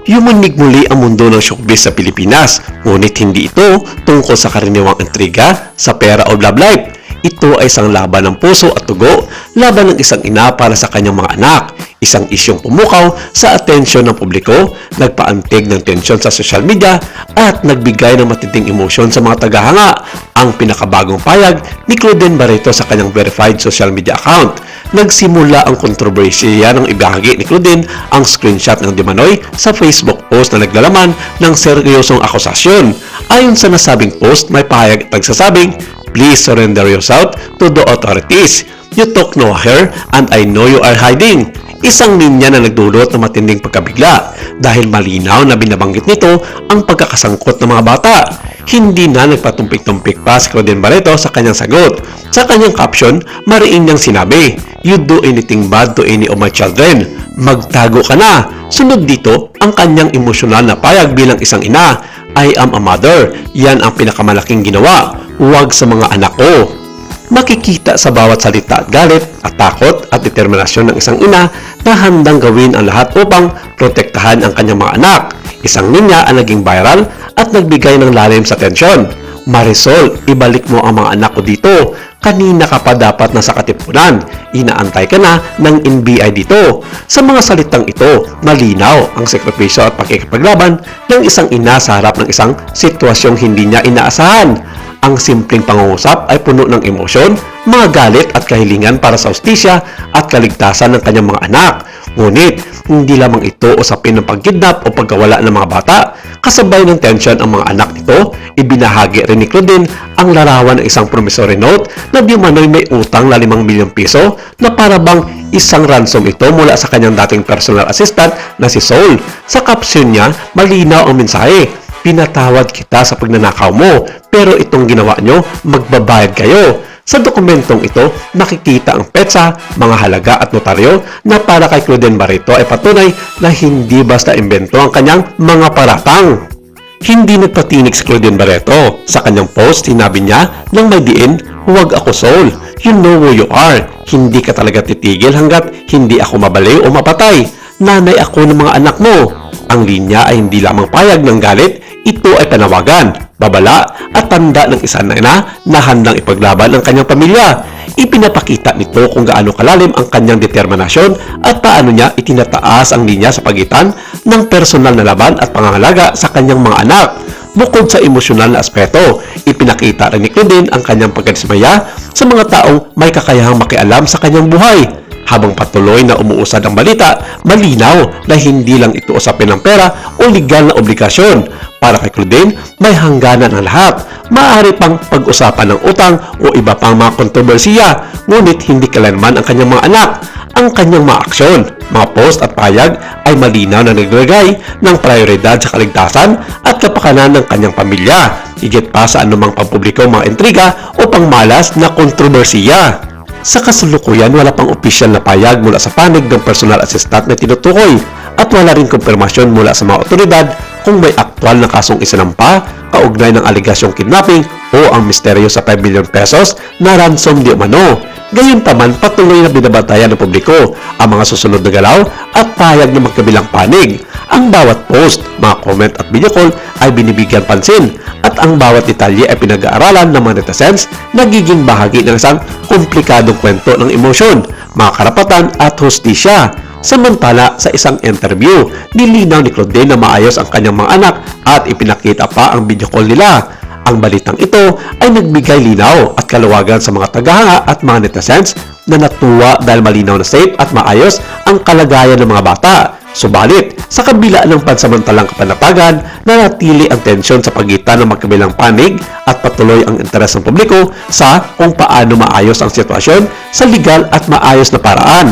Yumunig muli ang mundo ng showbiz sa Pilipinas, ngunit hindi ito tungkol sa karaniwang intriga sa pera o love life. Ito ay isang laban ng puso at tugo, laban ng isang ina para sa kanyang mga anak. Isang isyong pumukaw sa atensyon ng publiko, nagpaantig ng tensyon sa social media at nagbigay ng matinding emosyon sa mga tagahanga. Ang pinakabagong payag ni Claudine Barreto sa kanyang verified social media account. Nagsimula ang kontrobersiya nang ibahagi ni Claudine ang screenshot ng Dimanoy sa Facebook post na naglalaman ng seryosong akusasyon. Ayon sa nasabing post, may pahayag at nagsasabing, "Please surrender yourself to the authorities. You took no hair and I know you are hiding." Isang linya na nagdulot ng matinding pagkabigla dahil malinaw na binabanggit nito ang pagkakasangkot ng mga bata. Hindi na nagpatumpik-tumpik pa si Claudine Barreto sa kanyang sagot. Sa kanyang caption, mariin niyang sinabi, "You do anything bad to any of my children. Magtago ka na." Sunod dito, ang kanyang emosyonal na payag bilang isang ina, "I am a mother. Yan ang pinakamalaking ginawa. Huwag sa mga anak ko." Makikita sa bawat salita at galit at takot at determinasyon ng isang ina na handang gawin ang lahat upang protektahan ang kanyang mga anak. Isang linya ang naging viral at nagbigay ng lalim sa tensyon. "Marisol, ibalik mo ang mga anak ko dito. Kanina ka pa dapat nasa katipunan. Inaantay ka na ng NBI dito." Sa mga salitang ito, malinaw ang sakripisyo at pakikipaglaban ng isang ina sa harap ng isang sitwasyong hindi niya inaasahan. Ang simpleng pangungusap ay puno ng emosyon, mga galit at kahilingan para sa hustisya at kaligtasan ng kanyang mga anak. Ngunit, hindi lamang ito usapin ng pagkidnap o pagkawala ng mga bata. Kasabay ng tensyon ang mga anak nito, ibinahagi rin ni Claudine ang larawan ng isang promissory note na di umano'y may utang na 5 milyong piso na parabang isang ransom ito mula sa kanyang dating personal assistant na si Saul. Sa caption niya, malinaw ang mensahe, "Pinatawad kita sa pagnanakaw mo, pero itong ginawa nyo, magbabayad kayo." Sa dokumentong ito, nakikita ang petsa, mga halaga at notaryo na para kay Claudine Barreto ay patunay na hindi basta imbento ang kanyang mga paratang. Hindi nagpatinig si Claudine Barreto. Sa kanyang post, sinabi niya nang may diin, "Huwag ako Saul. You know who you are. Hindi ka talaga titigil hanggat hindi ako mabaliw o mapatay. Nanay ako ng mga anak mo." Ang linya ay hindi lamang payag ng galit, ito ay panawagan, babala at tanda ng isang ina na handang ipaglaban ang kanyang pamilya. Ipinapakita nito kung gaano kalalim ang kanyang determinasyon at paano niya itinataas ang linya sa pagitan ng personal na laban at pangangalaga sa kanyang mga anak. Bukod sa emosyonal na aspeto, ipinakita rin ni Claudine ang kanyang pagkadismaya sa mga taong may kakayahang makialam sa kanyang buhay. Habang patuloy na umuusad ang balita, malinaw na hindi lang ito usapin ng pera o legal na obligasyon. Para kay Claudine, may hangganan ang lahat. Maaari pang pag-usapan ng utang o iba pang mga kontrobersiya, ngunit hindi kailanman ang kanyang mga anak. Ang kanyang mga aksyon, mga post at payag ay malinaw na naglagay ng prioridad sa kaligtasan at kapakanan ng kanyang pamilya, higit pa sa anumang pampublikong mga intriga o pangmalas na kontrobersiya. Sa kasalukuyan, wala pang opisyal na payag mula sa panig ng personal assistant na tinutukoy at wala rin kumpirmasyon mula sa mga otoridad kung may aktwal na kasong isinampa kaugnay ng aligasyong kidnapping o ang misteryo sa 5 million pesos na ransom di umano. Gayunpaman, patuloy na binabantayan ng publiko ang mga susunod na galaw at payag ng magkabilang panig. Ang bawat post, mga comment at video call ay binibigyan pansin at ang bawat detalye ay pinag-aaralan ng mga netizens, nagiging bahagi ng isang komplikadong kwento ng emosyon, mga karapatan at hustisya. Samantala, sa isang interview, nilinaw ni Claudine na maayos ang kanyang mga anak at ipinakita pa ang video call nila. Ang balitang ito ay nagbigay linaw at kaluwagan sa mga tagahanga at mga netizens na natuwa dahil malinaw na safe at maayos ang kalagayan ng mga bata. Subalit, sa kabila ng pansamantalang kapanatagan, nanatili ang tensyon sa pagitan ng magkabilang panig at patuloy ang interes ng publiko sa kung paano maayos ang sitwasyon sa legal at maayos na paraan.